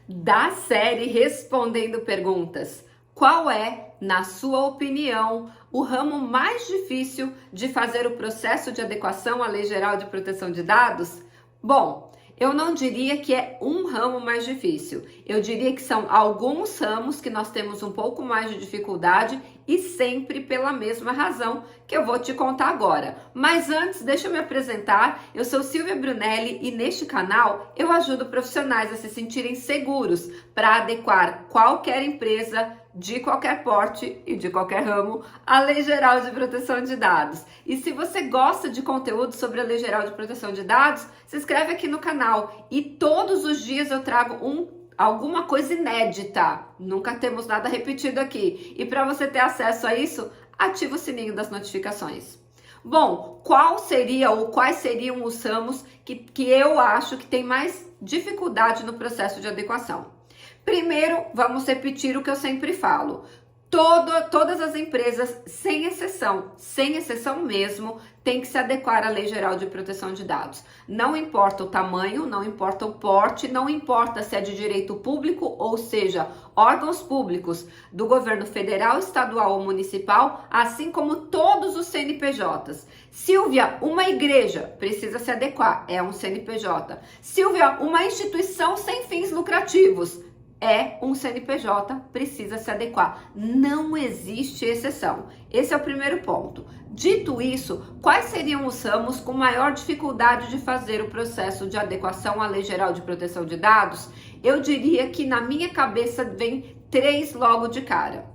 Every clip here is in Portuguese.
da série Respondendo Perguntas. Qual é, na sua opinião, o ramo mais difícil de fazer o processo de adequação à Lei Geral de Proteção de Dados? Bom, eu não diria que é um ramo mais difícil. Eu diria que são alguns ramos que nós temos um pouco mais de dificuldade e sempre pela mesma razão que eu vou te contar agora. Mas antes, deixa eu me apresentar. Eu sou Silvia Brunelli e neste canal eu ajudo profissionais a se sentirem seguros para adequar qualquer empresa de qualquer porte e de qualquer ramo à Lei Geral de Proteção de Dados. E se você gosta de conteúdo sobre a Lei Geral de Proteção de Dados, se inscreve aqui no canal e todos os dias eu trago alguma coisa inédita. Nunca temos nada repetido aqui. E para você ter acesso a isso, ativa o sininho das notificações. Bom, quais seriam os ramos que eu acho que tem mais dificuldade no processo de adequação? Primeiro, vamos repetir o que eu sempre falo. Todas as empresas, sem exceção mesmo, tem que se adequar à Lei Geral de Proteção de Dados. Não importa o tamanho, não importa o porte, não importa se é de direito público, ou seja, órgãos públicos do governo federal, estadual ou municipal, assim como todos os CNPJs. Silvia, uma igreja precisa se adequar, é um CNPJ. Silvia, uma instituição sem fins lucrativos, é um CNPJ, precisa se adequar. Não existe exceção. Esse é o primeiro ponto. Dito isso, quais seriam os ramos com maior dificuldade de fazer o processo de adequação à Lei Geral de Proteção de Dados? Eu diria que na minha cabeça vem 3 logo de cara.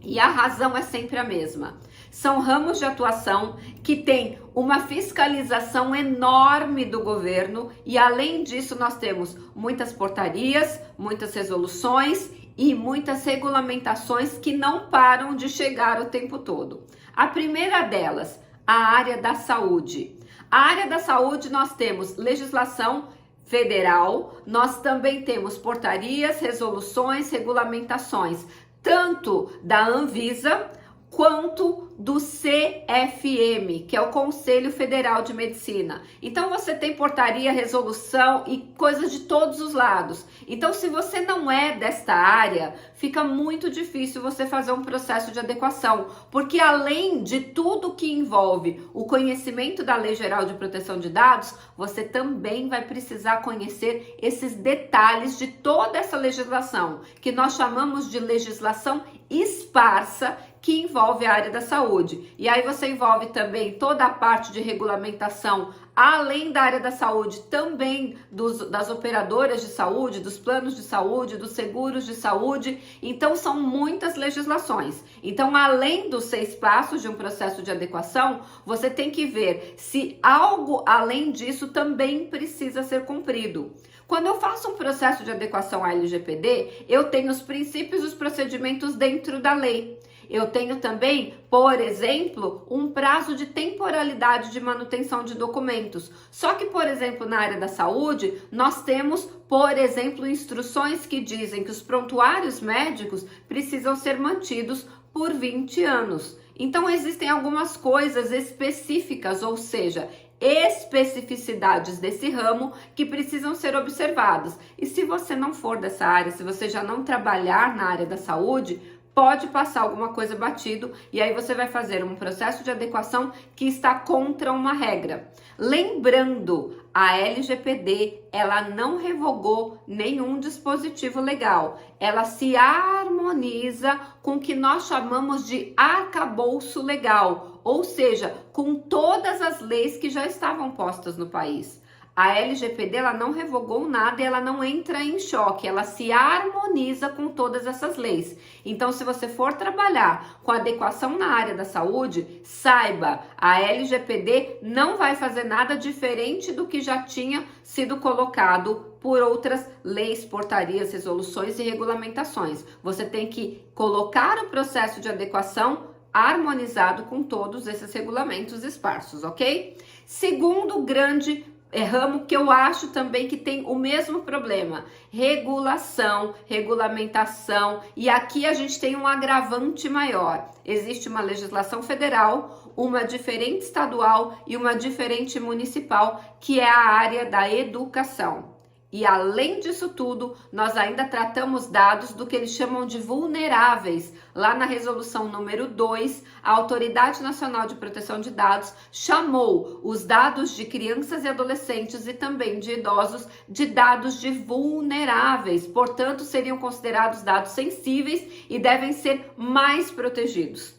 E a razão é sempre a mesma. São ramos de atuação que têm uma fiscalização enorme do governo e, além disso, nós temos muitas portarias, muitas resoluções e muitas regulamentações que não param de chegar o tempo todo. A primeira delas, a área da saúde. A área da saúde nós temos legislação federal, nós também temos portarias, resoluções, regulamentações, tanto da Anvisa quanto do CFM, que é o Conselho Federal de Medicina. Então você tem portaria, resolução e coisas de todos os lados. Então, se você não é desta área, fica muito difícil você fazer um processo de adequação, porque além de tudo que envolve o conhecimento da Lei Geral de Proteção de Dados, você também vai precisar conhecer esses detalhes de toda essa legislação, que nós chamamos de legislação esparsa, que envolve a área da saúde. E aí você envolve também toda a parte de regulamentação, além da área da saúde, também das operadoras de saúde, dos planos de saúde, dos seguros de saúde. Então são muitas legislações. Então, além dos 6 passos de um processo de adequação, você tem que ver se algo além disso também precisa ser cumprido. Quando eu faço um processo de adequação à LGPD, eu tenho os princípios e os procedimentos dentro da lei. Eu tenho também, por exemplo, um prazo de temporalidade de manutenção de documentos. Só que, por exemplo, na área da saúde, nós temos, por exemplo, instruções que dizem que os prontuários médicos precisam ser mantidos por 20 anos. Então, existem algumas coisas específicas, ou seja, especificidades desse ramo que precisam ser observadas. E se você não for dessa área, se você já não trabalhar na área da saúde, pode passar alguma coisa batido e aí você vai fazer um processo de adequação que está contra uma regra. Lembrando, a LGPD, ela não revogou nenhum dispositivo legal. Ela se harmoniza com o que nós chamamos de arcabouço legal, ou seja, com todas as leis que já estavam postas no país. A LGPD, ela não revogou nada e ela não entra em choque, ela se harmoniza com todas essas leis. Então, se você for trabalhar com adequação na área da saúde, saiba, a LGPD não vai fazer nada diferente do que já tinha sido colocado por outras leis, portarias, resoluções e regulamentações. Você tem que colocar o processo de adequação harmonizado com todos esses regulamentos esparsos, ok? Segundo grande ramo que eu acho também que tem o mesmo problema, regulação, regulamentação, e aqui a gente tem um agravante maior. Existe uma legislação federal, uma diferente estadual e uma diferente municipal, que é a área da educação. E além disso tudo, nós ainda tratamos dados do que eles chamam de vulneráveis. Lá na resolução número 2, a Autoridade Nacional de Proteção de Dados chamou os dados de crianças e adolescentes e também de idosos de dados de vulneráveis. Portanto, seriam considerados dados sensíveis e devem ser mais protegidos.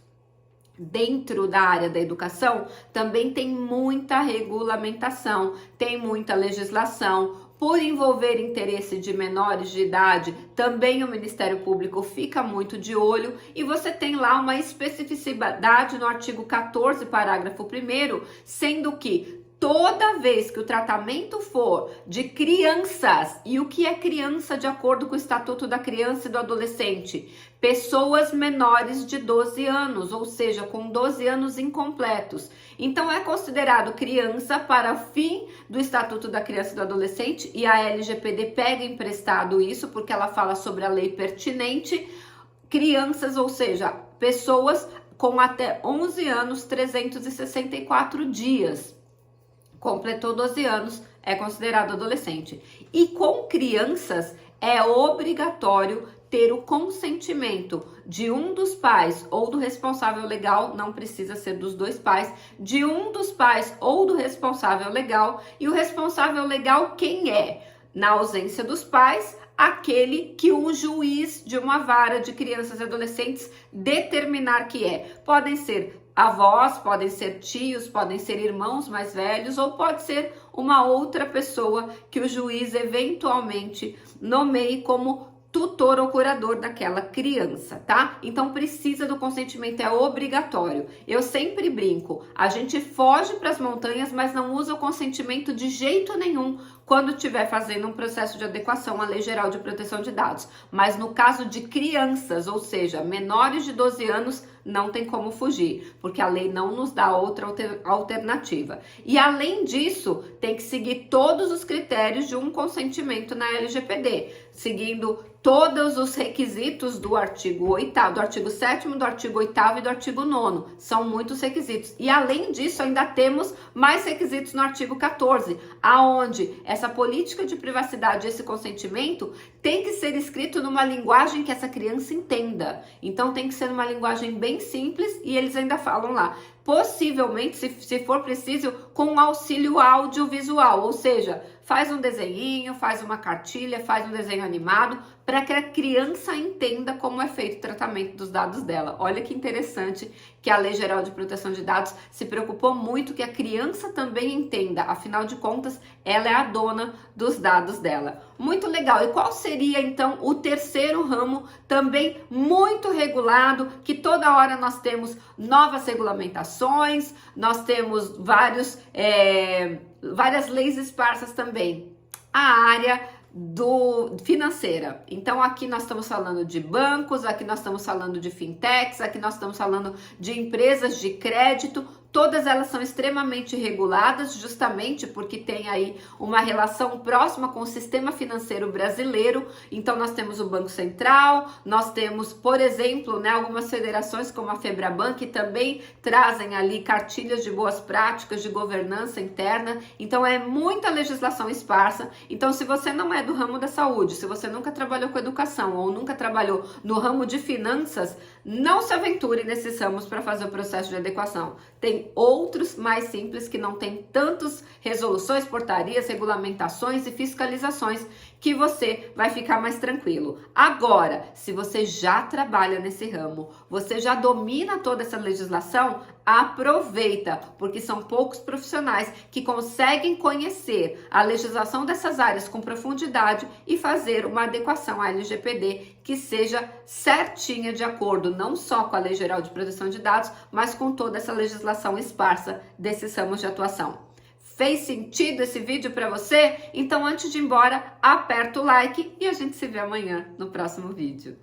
Dentro da área da educação, também tem muita regulamentação, tem muita legislação. Por envolver interesse de menores de idade, também o Ministério Público fica muito de olho e você tem lá uma especificidade no artigo 14, parágrafo 1º, sendo que toda vez que o tratamento for de crianças, e o que é criança de acordo com o Estatuto da Criança e do Adolescente? Pessoas menores de 12 anos, ou seja, com 12 anos incompletos. Então é considerado criança para fim do Estatuto da Criança e do Adolescente, e a LGPD pega emprestado isso porque ela fala sobre a lei pertinente. Crianças, ou seja, pessoas com até 11 anos, 364 dias. Completou 12 anos, é considerado adolescente. E com crianças é obrigatório ter o consentimento de um dos pais ou do responsável legal, não precisa ser dos dois pais, de um dos pais ou do responsável legal. E o responsável legal quem é? Na ausência dos pais, aquele que o juiz de uma vara de crianças e adolescentes determinar que é. Podem ser avós, podem ser tios, podem ser irmãos mais velhos ou pode ser uma outra pessoa que o juiz eventualmente nomeie como tutor ou curador daquela criança, tá? Então precisa do consentimento, é obrigatório. Eu sempre brinco, a gente foge para as montanhas, mas não usa o consentimento de jeito nenhum quando estiver fazendo um processo de adequação à Lei Geral de Proteção de Dados. Mas no caso de crianças, ou seja, menores de 12 anos, não tem como fugir, porque a lei não nos dá outra alternativa. E além disso, tem que seguir todos os critérios de um consentimento na LGPD, seguindo todos os requisitos do artigo 8º, do artigo 7º, do artigo 8º e do artigo 9º. São muitos requisitos. E além disso, ainda temos mais requisitos no artigo 14, aonde essa política de privacidade, esse consentimento, tem que ser escrito numa linguagem que essa criança entenda. Então tem que ser uma linguagem bem simples e eles ainda falam lá, possivelmente, se for preciso, com auxílio audiovisual, ou seja, faz um desenhinho, faz uma cartilha, faz um desenho animado, para que a criança entenda como é feito o tratamento dos dados dela. Olha que interessante que a Lei Geral de Proteção de Dados se preocupou muito que a criança também entenda, afinal de contas, ela é a dona dos dados dela. Muito legal. E qual seria, então, o terceiro ramo, também muito regulado, que toda hora nós temos novas regulamentações, nós temos várias leis esparsas também? A área financeira. Então aqui nós estamos falando de bancos, aqui nós estamos falando de fintechs, aqui nós estamos falando de empresas de crédito. Todas elas são extremamente reguladas, justamente porque tem aí uma relação próxima com o sistema financeiro brasileiro. Então nós temos o Banco Central, nós temos, por exemplo, algumas federações como a Febraban, que também trazem ali cartilhas de boas práticas de governança interna. Então é muita legislação esparsa. Então se você não é do ramo da saúde, se você nunca trabalhou com educação ou nunca trabalhou no ramo de finanças, não se aventure nesses ramos para fazer o processo de adequação. Tem outros mais simples que não tem tantas resoluções, portarias, regulamentações e fiscalizações que você vai ficar mais tranquilo. Agora, se você já trabalha nesse ramo, você já domina toda essa legislação, aproveita, porque são poucos profissionais que conseguem conhecer a legislação dessas áreas com profundidade e fazer uma adequação à LGPD que seja certinha de acordo não só com a Lei Geral de Proteção de Dados, mas com toda essa legislação esparsa desses ramos de atuação. Fez sentido esse vídeo para você? Então antes de ir embora, aperta o like e a gente se vê amanhã no próximo vídeo.